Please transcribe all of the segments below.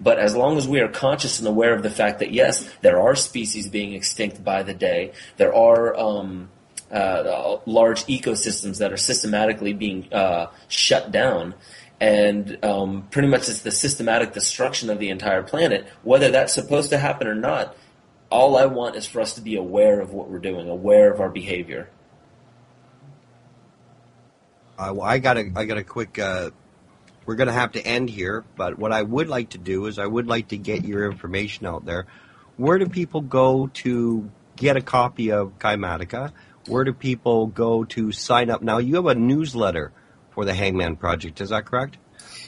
But as long as we are conscious and aware of the fact that, yes, there are species being extinct by the day, there are large ecosystems that are systematically being shut down, and pretty much it's the systematic destruction of the entire planet, whether that's supposed to happen or not. All I want is for us to be aware of what we're doing, aware of our behavior. I got a quick. We're going to have to end here, but what I would like to do is I would like to get your information out there. Where do people go to get a copy of Kymatica? Where do people go to sign up? Now, you have a newsletter for the Hangman Project, is that correct?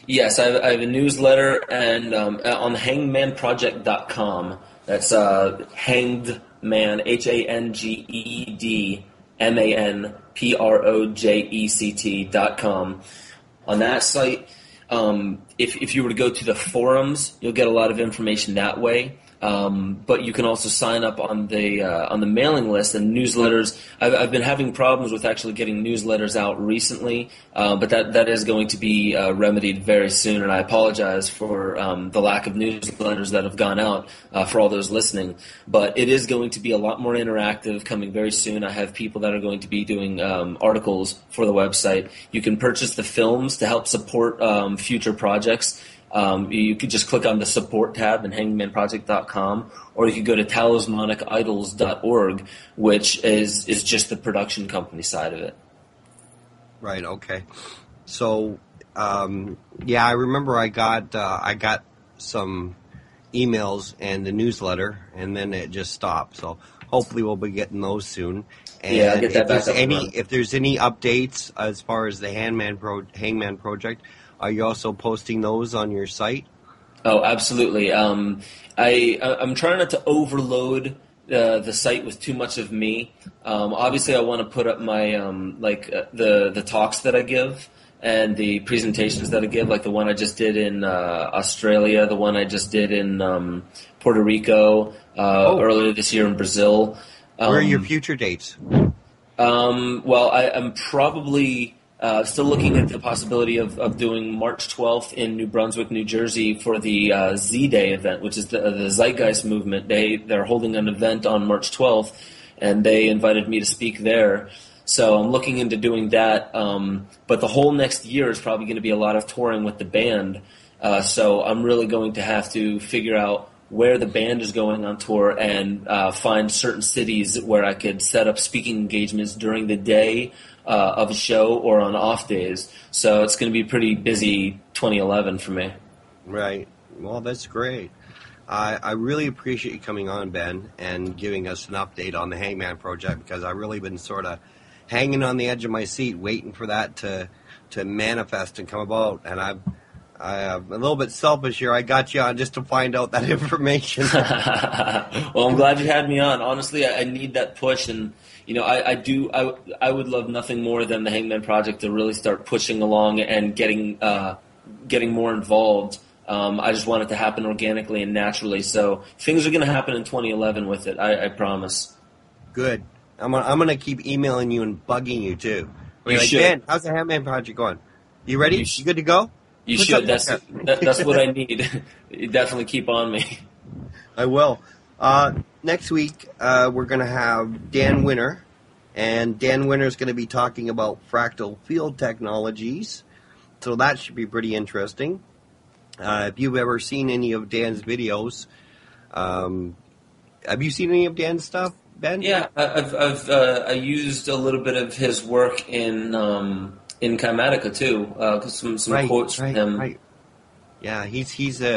Yes, I have a newsletter, and on hangmanproject.com. That's Hanged Man, HANGEDMANPROJECT.com. On that site, if you were to go to the forums, you'll get a lot of information that way. But you can also sign up on the mailing list and newsletters. I've been having problems with actually getting newsletters out recently, but that is going to be remedied very soon. And I apologize for the lack of newsletters that have gone out for all those listening. But it is going to be a lot more interactive coming very soon. I have people that are going to be doing articles for the website. You can purchase the films to help support future projects. You could just click on the support tab in hangmanproject.com, or you could go to talismanicidols.org, which is just the production company side of it. Right. Okay. So, I remember I got some emails and the newsletter, and then it just stopped. So hopefully we'll be getting those soon. And I'll get that back up. If there's any updates as far as the Hangman Project, are you also posting those on your site? Oh, absolutely. I'm trying not to overload the site with too much of me. Obviously, I want to put up my the talks that I give and the presentations that I give, like the one I just did in Australia, the one I just did in Puerto Rico, earlier this year in Brazil. Where are your future dates? I'm probably still looking at the possibility of doing March 12th in New Brunswick, New Jersey for the Z-Day event, which is the Zeitgeist movement. They're holding an event on March 12th, and they invited me to speak there. So I'm looking into doing that. But the whole next year is probably going to be a lot of touring with the band. So I'm really going to have to figure out where the band is going on tour and find certain cities where I could set up speaking engagements during the day of a show or on off days. So it's going to be pretty busy 2011 for me. Right. Well, that's great. I really appreciate you coming on, Ben, and giving us an update on the Hangman Project, because I've really been sort of hanging on the edge of my seat waiting for that to manifest and come about. And I'm a little bit selfish here. I got you on just to find out that information. Well, I'm glad you had me on. Honestly, I need that push, and I would love nothing more than the Hangman Project to really start pushing along and getting more involved. I just want it to happen organically and naturally. So things are going to happen in 2011 with it. I promise. Good. I'm gonna keep emailing you and bugging you too. You should. Ben, how's the Hangman Project going? You ready? You good to go? You should. That's what I need. You definitely keep on me. I will. Next week, we're going to have Dan Winter, and Dan Winter is going to be talking about fractal field technologies, so that should be pretty interesting. If you've ever seen any of Dan's videos, have you seen any of Dan's stuff, Ben? Yeah, I've used a little bit of his work in Kymatica too. Some quotes from him. Right. Yeah, he's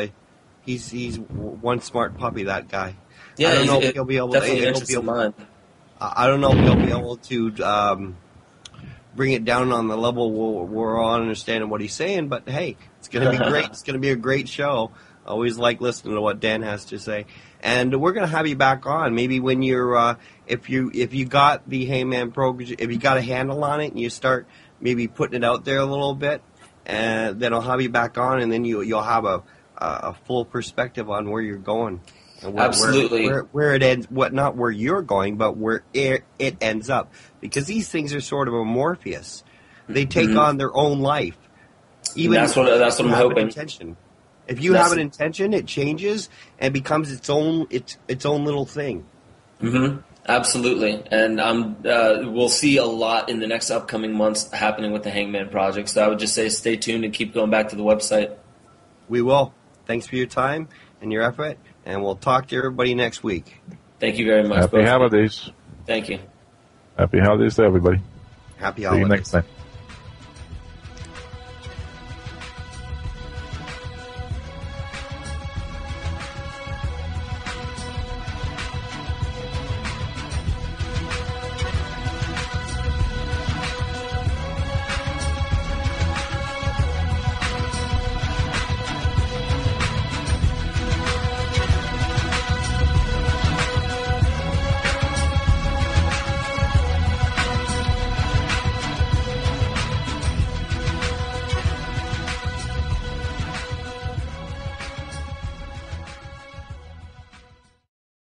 one smart puppy. That guy. Yeah, I don't know if he'll be able to. I don't know if he'll be able to bring it down on the level we're all understanding what he's saying. But hey, it's going to be great. It's going to be a great show. I always like listening to what Dan has to say. And we're going to have you back on. Maybe when you're, if you got the Hangman program, if you got a handle on it, and you start maybe putting it out there a little bit, and then I'll have you back on, and then you'll have a full perspective on where you're going. And Absolutely. Where it ends, not where you're going, but where it ends up. Because these things are sort of amorphous. They take on their own life. Even that's what I'm hoping. Intention. If you have an intention, it changes and becomes its own little thing. Mm-hmm. Absolutely, and we'll see a lot in the next upcoming months happening with the Hangman Project. So I would just say stay tuned and keep going back to the website. We will. Thanks for your time and your effort, and we'll talk to everybody next week. Thank you very much. Happy holidays. Thank you. Happy holidays to everybody. Happy holidays. See you next time.